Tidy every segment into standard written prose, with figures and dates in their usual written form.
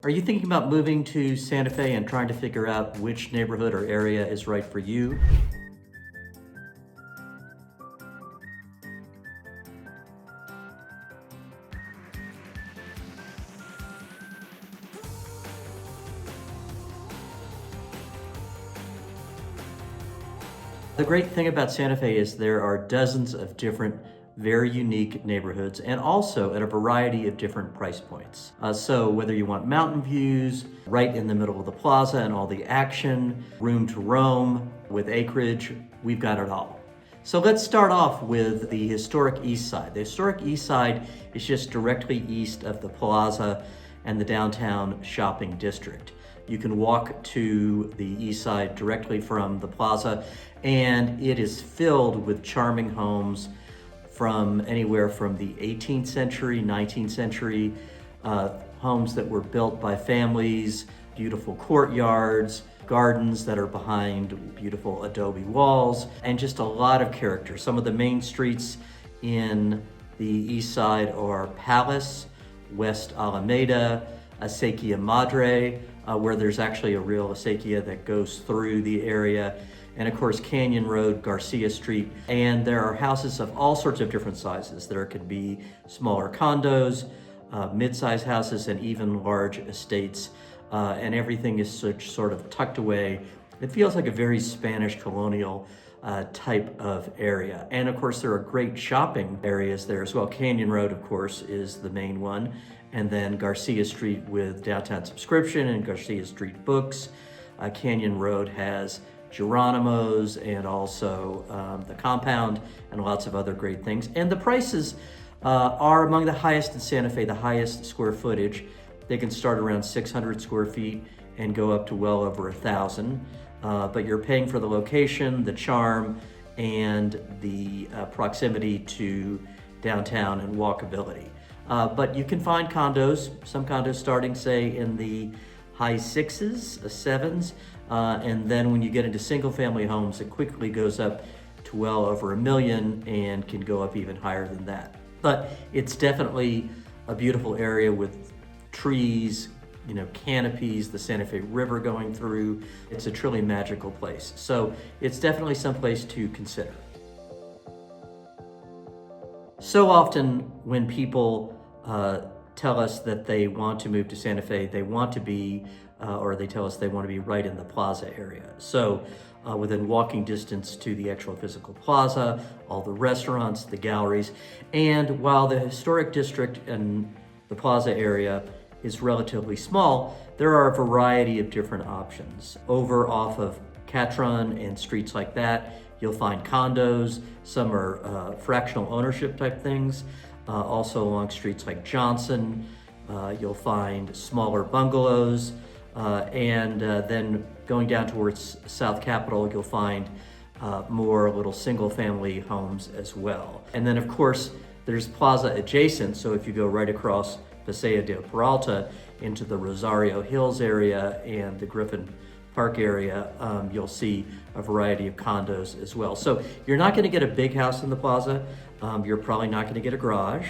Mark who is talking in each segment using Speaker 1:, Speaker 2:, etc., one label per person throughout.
Speaker 1: Are you thinking about moving to Santa Fe and trying to figure out which neighborhood or area is right for you? The great thing about Santa Fe is there are dozens of different very unique neighborhoods and also at a variety of different price points. So whether you want mountain views, right in the middle of the plaza and all the action, room to roam with acreage, we've got it all. So let's start off with the historic Eastside. The historic Eastside is just directly east of the plaza and the downtown shopping district. You can walk to the east side directly from the plaza, and it is filled with charming homes from anywhere from the 18th century, 19th century, homes that were built by families, beautiful courtyards, gardens that are behind beautiful adobe walls, and just a lot of character. Some of the main streets in the east side are Palace, West Alameda, Acequia Madre, where there's actually a real acequia that goes through the area, and of course Canyon Road, Garcia Street. And there are houses of all sorts of different sizes. There could be smaller condos, mid-size houses, and even large estates, and everything is sort of tucked away. It feels like a very Spanish colonial type of area. And of course there are great shopping areas there as well. Canyon Road, of course, is the main one, and then Garcia Street with Downtown Subscription and Garcia Street Books. Canyon Road has Geronimo's and also the Compound and lots of other great things. And the prices are among the highest in Santa Fe, the highest square footage. They can start around 600 square feet and go up to well over 1,000. But you're paying for the location, the charm, and the proximity to downtown and walkability. But you can find condos, some condos starting, say, in the high sixes, sevens, and then when you get into single family homes, it quickly goes up to well over $1 million and can go up even higher than that. But it's definitely a beautiful area with trees, canopies, the Santa Fe River going through. It's a truly magical place. So it's definitely someplace to consider. So often when people tell us that they want to move to Santa Fe, they want to be, or they tell us they want to be right in the plaza area. So within walking distance to the actual physical plaza, all the restaurants, the galleries. And while the historic district and the plaza area is relatively small, there are a variety of different options. Over off of Catron and streets like that, you'll find condos. Some are fractional ownership type things. Also along streets like Johnson, you'll find smaller bungalows. And then going down towards South Capitol, you'll find more little single family homes as well. And then of course, there's plaza adjacent. So if you go right across Paseo de Peralta into the Rosario Hills area and the Griffin Park area, you'll see a variety of condos as well. So you're not going to get a big house in the plaza. You're probably not going to get a garage.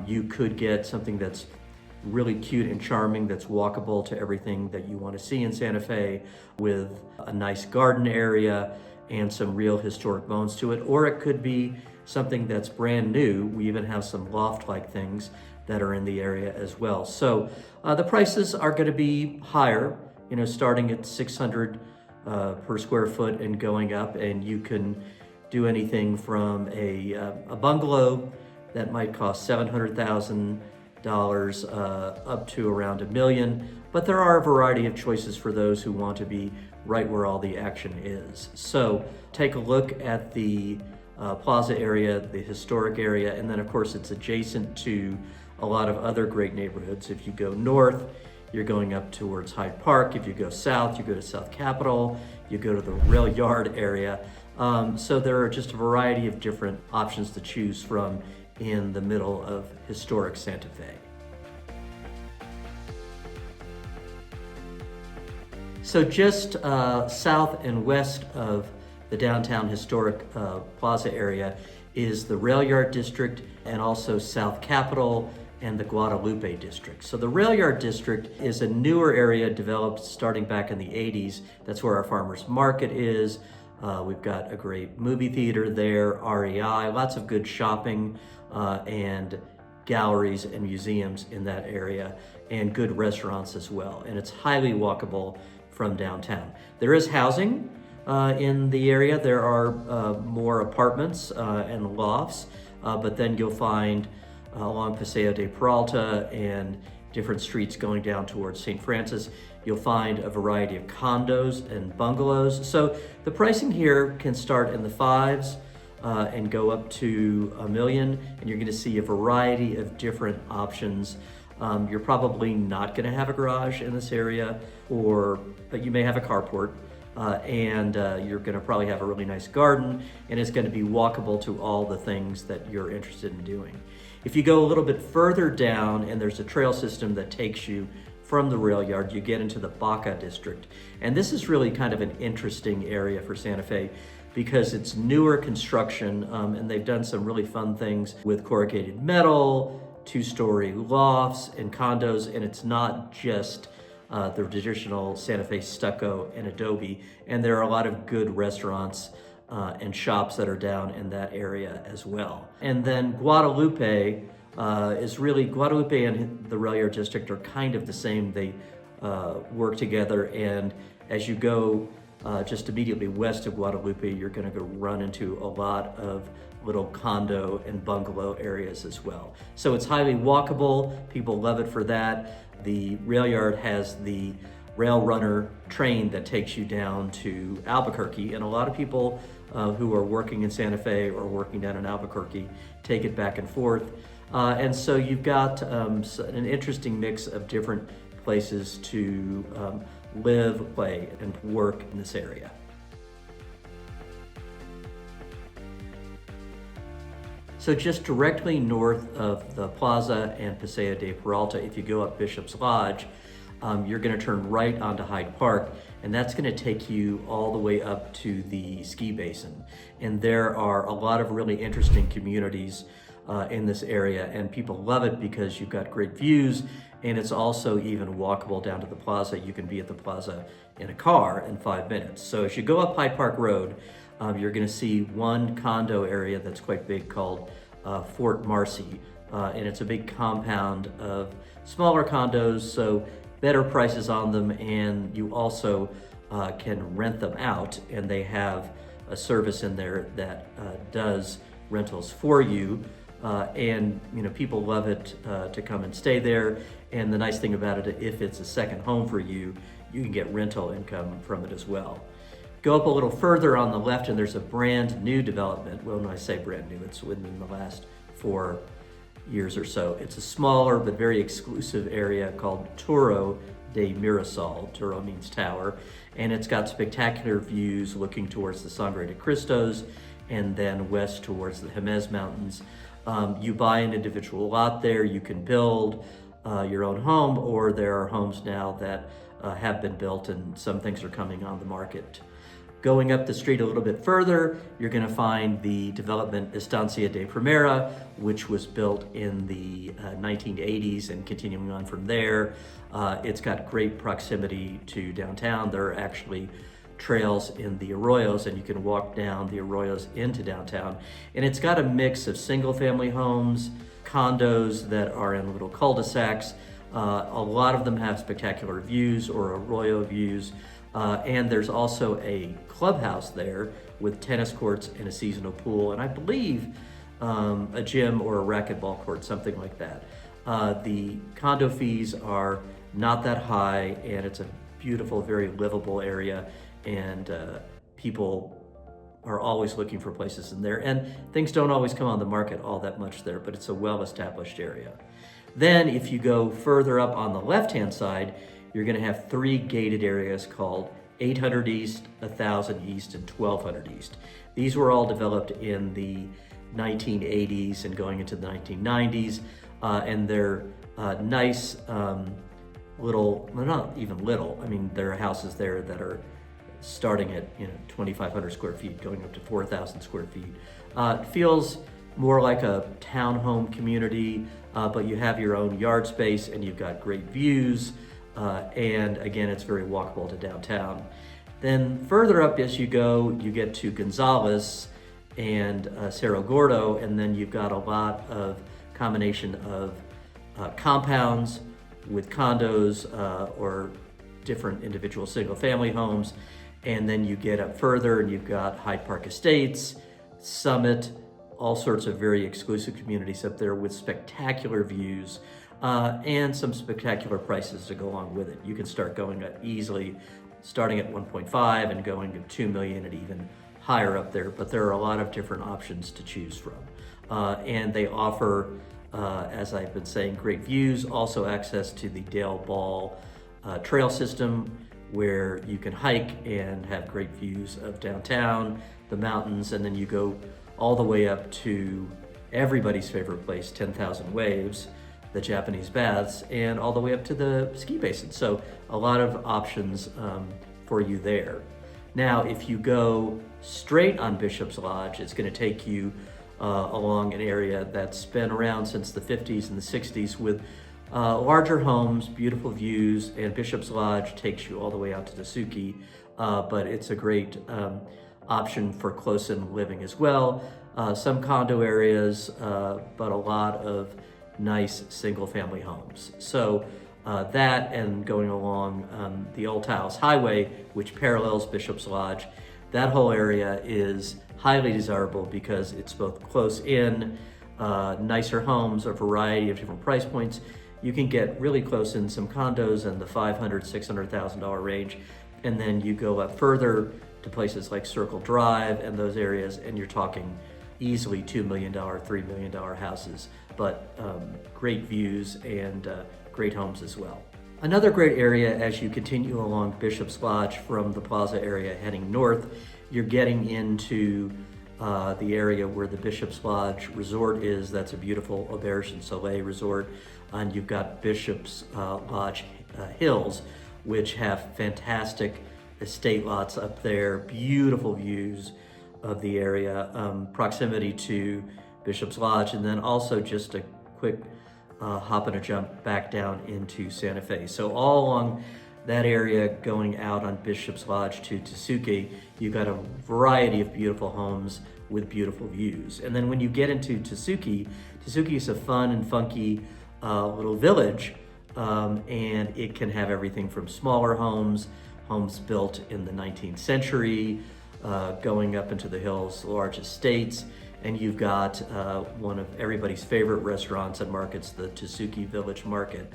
Speaker 1: You could get something that's really cute and charming, that's walkable to everything that you want to see in Santa Fe, with a nice garden area and some real historic bones to it. Or it could be something that's brand new. We even have some loft-like things that are in the area as well. So the prices are going to be higher, starting at 600 per square foot and going up, and you can do anything from a bungalow that might cost $700,000 up to around $1 million. But there are a variety of choices for those who want to be right where all the action is. So take a look at the plaza area, the historic area, and then of course it's adjacent to a lot of other great neighborhoods. If you go north, you're going up towards Hyde Park. If you go south, you go to South Capitol, you go to the Railyard area. So there are just a variety of different options to choose from in the middle of historic Santa Fe. So just south and west of the downtown historic plaza area is the Railyard district, and also South Capitol and the Guadalupe district. So the Railyard district is a newer area developed starting back in the 80s. That's where our farmers market is. We've got a great movie theater there, REI, lots of good shopping and galleries and museums in that area, and good restaurants as well. And it's highly walkable from downtown. There is housing in the area. There are more apartments and lofts, but then you'll find along Paseo de Peralta and different streets going down towards St. Francis, you'll find a variety of condos and bungalows. So the pricing here can start in the fives and go up to $1 million, and you're going to see a variety of different options. You're probably not going to have a garage in this area, but you may have a carport, and you're going to probably have a really nice garden, and it's going to be walkable to all the things that you're interested in doing. If you go a little bit further down, and there's a trail system that takes you from the Railyard, you get into the Baca district. And this is really kind of an interesting area for Santa Fe because it's newer construction, and they've done some really fun things with corrugated metal, two-story lofts and condos, and it's not just the traditional Santa Fe stucco and adobe. And there are a lot of good restaurants and shops that are down in that area as well. And then Guadalupe Guadalupe and the Railyard district are kind of the same. They work together, and as you go just immediately west of Guadalupe, you're going to go run into a lot of little condo and bungalow areas as well. So it's highly walkable. People love it for that. The Railyard has the rail runner train that takes you down to Albuquerque, and a lot of people who are working in Santa Fe or working down in Albuquerque take it back and forth. And so you've got an interesting mix of different places to live, play, and work in this area. So just directly north of the Plaza and Paseo de Peralta, if you go up Bishop's Lodge, you're going to turn right onto Hyde Park, and that's going to take you all the way up to the ski basin. And there are a lot of really interesting communities in this area, and people love it because you've got great views, and it's also even walkable down to the Plaza. You can be at the Plaza in a car in 5 minutes. So as you go up Hyde Park Road, you're going to see one condo area that's quite big called Fort Marcy, and it's a big compound of smaller condos, so better prices on them, and you also can rent them out, and they have a service in there that does rentals for you. And people love it to come and stay there. And the nice thing about it, if it's a second home for you, you can get rental income from it as well. Go up a little further on the left, and there's a brand new development. Well, when I say brand new, it's within the last 4 years or so. It's a smaller but very exclusive area called Torre de Mirasol. Torre means tower, and it's got spectacular views looking towards the Sangre de Cristos and then west towards the Jemez Mountains. You buy an individual lot there. You can build your own home, or there are homes now that have been built, and some things are coming on the market. Going up the street a little bit further, you're going to find the development Estancia de Primera, which was built in the 1980s, and continuing on from there. It's got great proximity to downtown. There are actually trails in the arroyos, and you can walk down the arroyos into downtown. And it's got a mix of single-family homes, condos that are in little cul-de-sacs. A lot of them have spectacular views or arroyo views. And there's also a clubhouse there with tennis courts and a seasonal pool, and I believe a gym or a racquetball court, something like that. The condo fees are not that high, and it's a beautiful, very livable area, and people are always looking for places in there, and things don't always come on the market all that much there, but it's a well-established area. Then if you go further up on the left-hand side, you're going to have 3 gated areas called 800 East, 1000 East, and 1200 East. These were all developed in the 1980s and going into the 1990s, and they're nice little, well, not even little, I mean, there are houses there that are starting at 2,500 square feet, going up to 4,000 square feet. It feels more like a townhome community, but you have your own yard space and you've got great views. And again, it's very walkable to downtown. Then further up as you go, you get to Gonzales and Cerro Gordo, and then you've got a lot of combination of compounds with condos or different individual single-family homes. And then you get up further and you've got Hyde Park Estates, Summit, all sorts of very exclusive communities up there with spectacular views and some spectacular prices to go along with it. You can start going easily, starting at 1.5 and going to 2 million and even higher up there, but there are a lot of different options to choose from. And they offer, as I've been saying, great views, also access to the Dale Ball trail system, where you can hike and have great views of downtown, the mountains, and then you go all the way up to everybody's favorite place, 10,000 Waves, the Japanese baths, and all the way up to the ski basin. So a lot of options for you there. Now, if you go straight on Bishop's Lodge, it's going to take you along an area that's been around since the 50s and the 60s with larger homes, beautiful views, and Bishop's Lodge takes you all the way out to Tesuque, but it's a great option for close-in living as well. Some condo areas, but a lot of nice single-family homes. So that, and going along the old Taos Highway, which parallels Bishop's Lodge, that whole area is highly desirable because it's both close in, nicer homes, a variety of different price points. You can get really close in some condos in the $500,000, $600,000 range, and then you go up further to places like Circle Drive and those areas, and you're talking easily $2 million, $3 million houses, but great views and great homes as well. Another great area as you continue along Bishop's Lodge from the Plaza area heading north, you're getting into the area where the Bishop's Lodge Resort is. That's a beautiful Auberge and Soleil resort. And you've got Bishop's Lodge Hills, which have fantastic estate lots up there, beautiful views of the area, proximity to Bishop's Lodge, and then also just a quick hop and a jump back down into Santa Fe. So all along that area going out on Bishop's Lodge to Tesuque, you've got a variety of beautiful homes with beautiful views. And then when you get into Tesuque, Tesuque is a fun and funky little village, and it can have everything from smaller homes built in the 19th century, going up into the hills, large estates, and you've got one of everybody's favorite restaurants and markets, the Tesuque Village Market,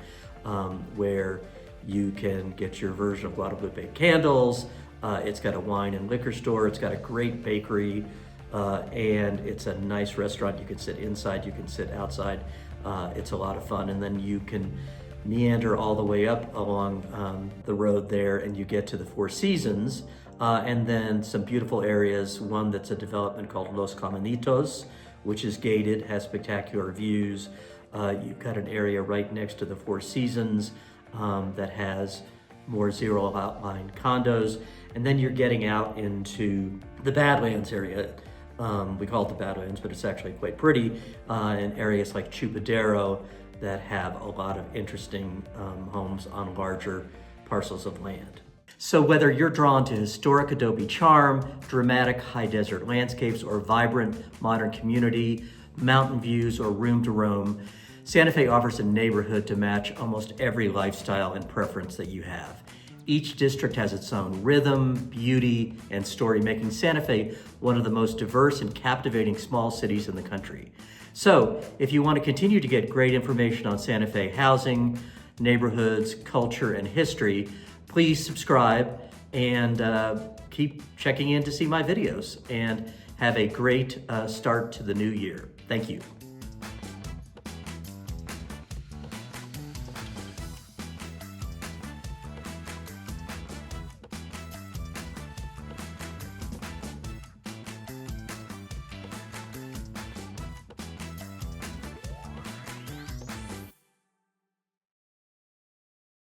Speaker 1: where you can get your version of Guadalupe candles. It's got a wine and liquor store. It's got a great bakery, and it's a nice restaurant. You can sit inside, you can sit outside. It's a lot of fun. And then you can meander all the way up along the road there, and you get to the Four Seasons, and then some beautiful areas. One that's a development called Los Caminitos, which is gated, has spectacular views. You've got an area right next to the Four Seasons that has more zero outline condos. And then you're getting out into the Badlands area. We call it the Badlands, but it's actually quite pretty, in areas like Chupadero that have a lot of interesting homes on larger parcels of land. So whether you're drawn to historic adobe charm, dramatic high desert landscapes, or vibrant modern community, mountain views, or room to roam, Santa Fe offers a neighborhood to match almost every lifestyle and preference that you have. Each district has its own rhythm, beauty, and story, making Santa Fe one of the most diverse and captivating small cities in the country. So, if you want to continue to get great information on Santa Fe housing, neighborhoods, culture, and history, please subscribe and keep checking in to see my videos. And have a great start to the new year. Thank you.